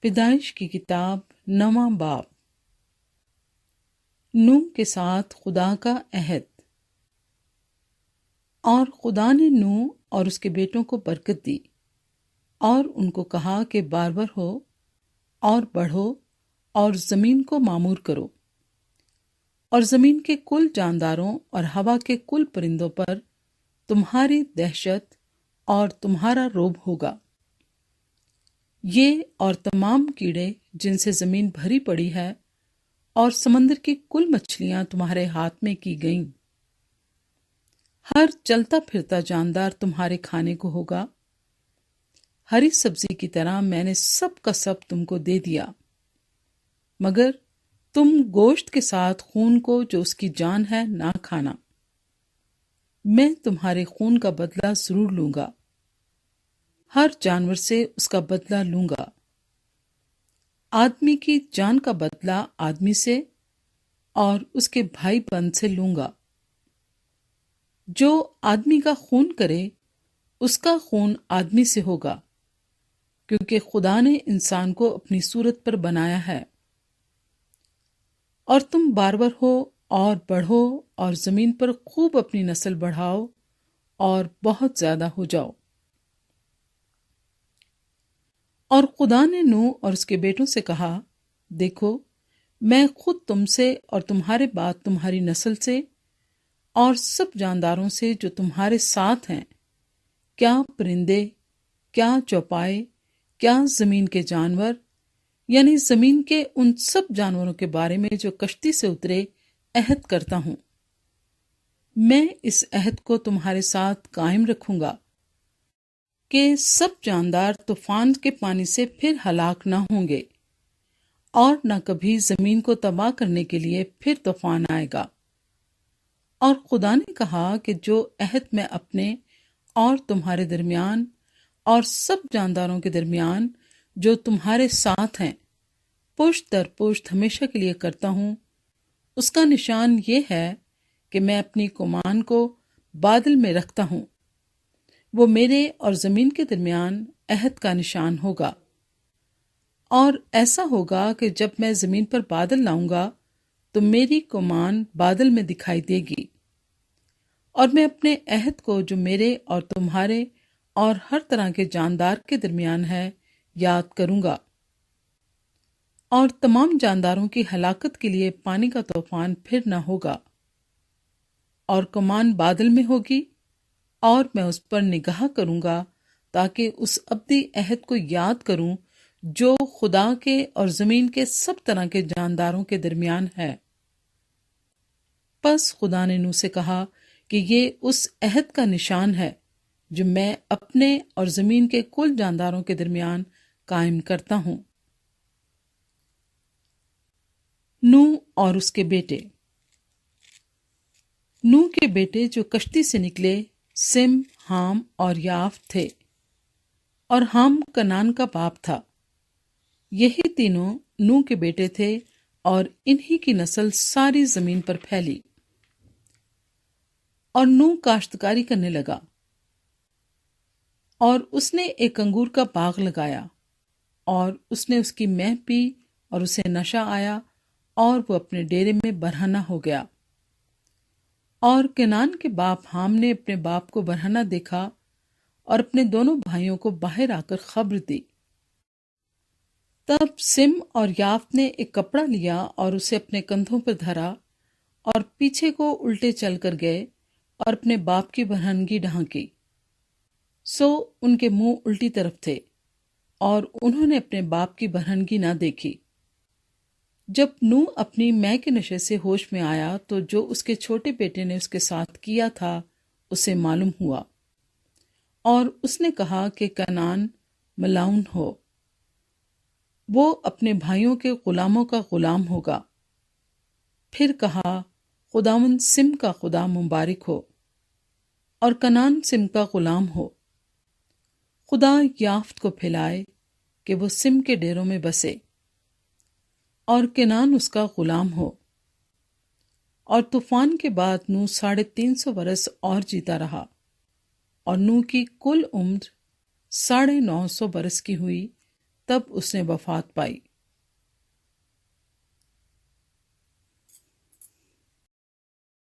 پیدائش کی کتاب 9واں باب۔ نوح کے ساتھ خدا کا عہد۔ اور خدا نے نوح اور اس کے بیٹوں کو برکت دی اور ان کو کہا کہ بارور ہو اور بڑھو اور زمین کو معمور کرو، اور زمین کے کل جانداروں اور ہوا کے کل پرندوں پر تمہاری دہشت اور تمہارا روب ہوگا۔ یہ اور تمام کیڑے جن سے زمین بھری پڑی ہے اور سمندر کی کل مچھلیاں تمہارے ہاتھ میں کی گئیں۔ ہر چلتا پھرتا جاندار تمہارے کھانے کو ہوگا۔ ہری سبزی کی طرح میں نے سب کا سب تم کو دے دیا، مگر تم گوشت کے ساتھ خون کو جو اس کی جان ہے نہ کھانا۔ میں تمہارے خون کا بدلہ ضرور لوں گا، ہر جانور سے اس کا بدلہ لوں گا۔ آدمی کی جان کا بدلہ آدمی سے اور اس کے بھائی بند سے لوں گا۔ جو آدمی کا خون کرے اس کا خون آدمی سے ہوگا، کیونکہ خدا نے انسان کو اپنی صورت پر بنایا ہے۔ اور تم بارور ہو اور بڑھو اور زمین پر خوب اپنی نسل بڑھاؤ اور بہت زیادہ ہو جاؤ۔ اور خدا نے نوح اور اس کے بیٹوں سے کہا، دیکھو میں خود تم سے اور تمہارے بعد تمہاری نسل سے اور سب جانداروں سے جو تمہارے ساتھ ہیں، کیا پرندے، کیا چوپائے، کیا زمین کے جانور، یعنی زمین کے ان سب جانوروں کے بارے میں جو کشتی سے اترے، عہد کرتا ہوں۔ میں اس عہد کو تمہارے ساتھ قائم رکھوں گا کہ سب جاندار طوفان کے پانی سے پھر ہلاک نہ ہوں گے، اور نہ کبھی زمین کو تباہ کرنے کے لیے پھر طوفان آئے گا۔ اور خدا نے کہا کہ جو عہد میں اپنے اور تمہارے درمیان اور سب جانداروں کے درمیان جو تمہارے ساتھ ہیں پشت در پشت ہمیشہ کے لیے کرتا ہوں، اس کا نشان یہ ہے کہ میں اپنی کمان کو بادل میں رکھتا ہوں۔ وہ میرے اور زمین کے درمیان عہد کا نشان ہوگا۔ اور ایسا ہوگا کہ جب میں زمین پر بادل لاؤں گا تو میری کمان بادل میں دکھائی دے گی، اور میں اپنے عہد کو جو میرے اور تمہارے اور ہر طرح کے جاندار کے درمیان ہے یاد کروں گا۔ اور تمام جانداروں کی ہلاکت کے لیے پانی کا طوفان پھر نہ ہوگا، اور کمان بادل میں ہوگی، اور میں اس پر نگاہ کروں گا تاکہ اس ابدی عہد کو یاد کروں جو خدا کے اور زمین کے سب طرح کے جانداروں کے درمیان ہے۔ پس خدا نے نوح سے کہا کہ یہ اس عہد کا نشان ہے جو میں اپنے اور زمین کے کل جانداروں کے درمیان قائم کرتا ہوں۔ نوح اور اس کے بیٹے۔ نوح کے بیٹے جو کشتی سے نکلے سم، حام اور یافت تھے، اور حام کنعان کا باپ تھا۔ یہی تینوں نوح کے بیٹے تھے، اور انہی کی نسل ساری زمین پر پھیلی۔ اور نوح کاشتکاری کرنے لگا، اور اس نے ایک انگور کا باغ لگایا، اور اس نے اس کی مہ پی اور اسے نشہ آیا، اور وہ اپنے ڈیرے میں برہنہ ہو گیا۔ اور کنعان کے باپ حام نے اپنے باپ کو برہنہ دیکھا اور اپنے دونوں بھائیوں کو باہر آ کر خبر دی۔ تب سم اور یافت نے ایک کپڑا لیا اور اسے اپنے کندھوں پر دھرا، اور پیچھے کو الٹے چل کر گئے اور اپنے باپ کی برہنگی ڈھانکی۔ سو ان کے منہ الٹی طرف تھے، اور انہوں نے اپنے باپ کی برہنگی نہ دیکھی۔ جب نوح اپنی مے کے نشے سے ہوش میں آیا تو جو اس کے چھوٹے بیٹے نے اس کے ساتھ کیا تھا اسے معلوم ہوا، اور اس نے کہا کہ کنعان ملعون ہو، وہ اپنے بھائیوں کے غلاموں کا غلام ہوگا۔ پھر کہا، خداوند سم کا خدا مبارک ہو، اور کنعان سم کا غلام ہو۔ خدا یافت کو پھیلائے کہ وہ سم کے ڈیروں میں بسے، اور کنعان اس کا غلام ہو۔ اور طوفان کے بعد نوح 350 برس اور جیتا رہا، اور نوح کی کل عمر 950 برس کی ہوئی تب اس نے وفات پائی۔